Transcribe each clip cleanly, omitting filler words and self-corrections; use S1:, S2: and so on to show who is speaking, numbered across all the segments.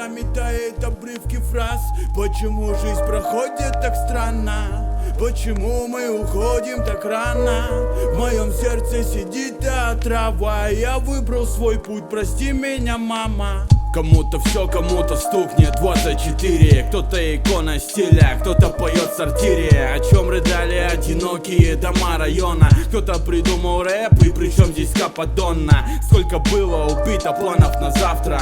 S1: заметает обрывки фраз. Почему жизнь проходит так странно? Почему мы уходим так рано? В моем сердце сидит отрава. Я выбрал свой путь, прости меня, мама. Кому-то все, кому-то стукнет 24. Кто-то икона стиля, кто-то поет в сортире. О чем рыдали одинокие дома района. Кто-то придумал рэп, и причем здесь Каппадонна. Сколько было убито планов на завтра.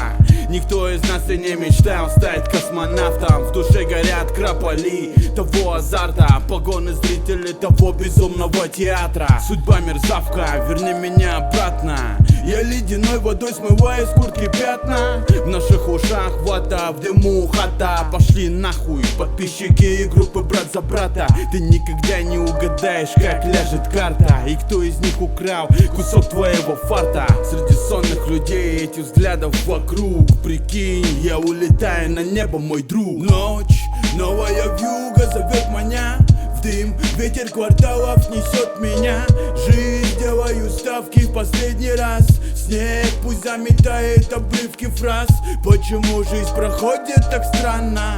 S1: Никто из нас и не мечтал стать космонавтом. В душе горят крапали того азарта, погоны зрителей того безумного театра. Судьба мерзавка, верни меня обратно. Я ледяной водой смываю с куртки пятна. В наших ушах вода, в дыму хата. Пошли нахуй подписчики и группы брат за брата. Ты никогда не угадаешь, как ляжет карта. И кто из них украл кусок твоего фарта. Среди сонных людей этих взглядов вокруг. Прикинь, я улетаю на небо, мой друг. Ночь, новая вьюга зовет меня в дым. Ветер кварталов несет меня. Жизнь, делаю ставки в последний раз. Снег пусть заметает обрывки фраз. Почему жизнь проходит так странно?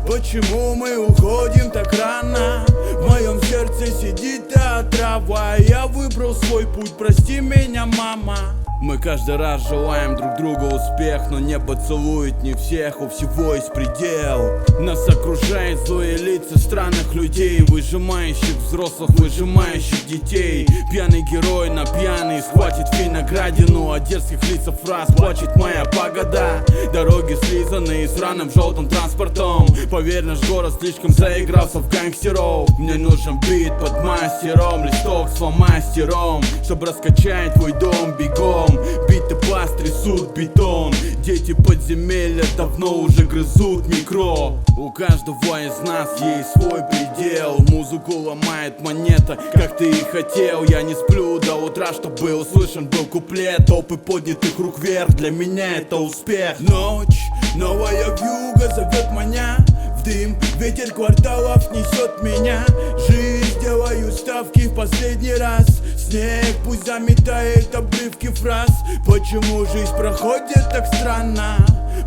S1: Почему мы уходим так рано? В моем сердце сидит отрава. Я выбрал свой путь, прости меня, мама. Мы каждый раз желаем друг другу успех, но небо целует не всех, у всего есть предел. Нас окружают злые лица странных людей, выжимающих взрослых, выжимающих детей. Пьяный герой на пьяный схватит виноградину. От дерзких лиц фраз плачет моя погода. Дороги слизаны с раным желтым транспортом. Поверь, наш город слишком заигрался в гангстеров. Мне нужен бит под мастером, листок с фломастером, чтобы раскачать твой дом бегом. Биты бас трясут бетон. Дети подземелья давно уже грызут микро. У каждого из нас есть свой предел. Музыку ломает монета, как ты и хотел. Я не сплю до утра, чтобы услышан был куплет. Толпы поднятых рук вверх, для меня это успех. Ночь, новая вьюга зовет меня в дым. Ветер кварталов несет меня. Жизнь, делаю ставки в последний раз. Снег пусть заметает обрывки фраз. Почему жизнь проходит так странно?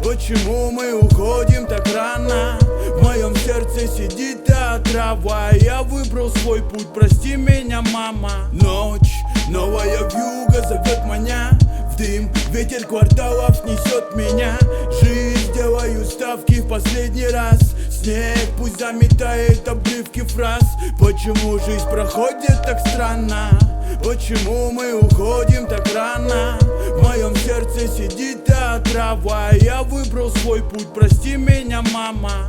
S1: Почему мы уходим так рано? В моем сердце сидит отрава. Я выбрал свой путь, прости меня, мама. Ночь, новая вьюга зовет меня в дым. Ветер кварталов несет меня. Жизнь, делаю ставки в последний раз. Снег пусть заметает обрывки фраз. Почему жизнь проходит так странно? Почему мы уходим так рано? В моем сердце сидит отрава. Я выбрал свой путь, прости меня, мама.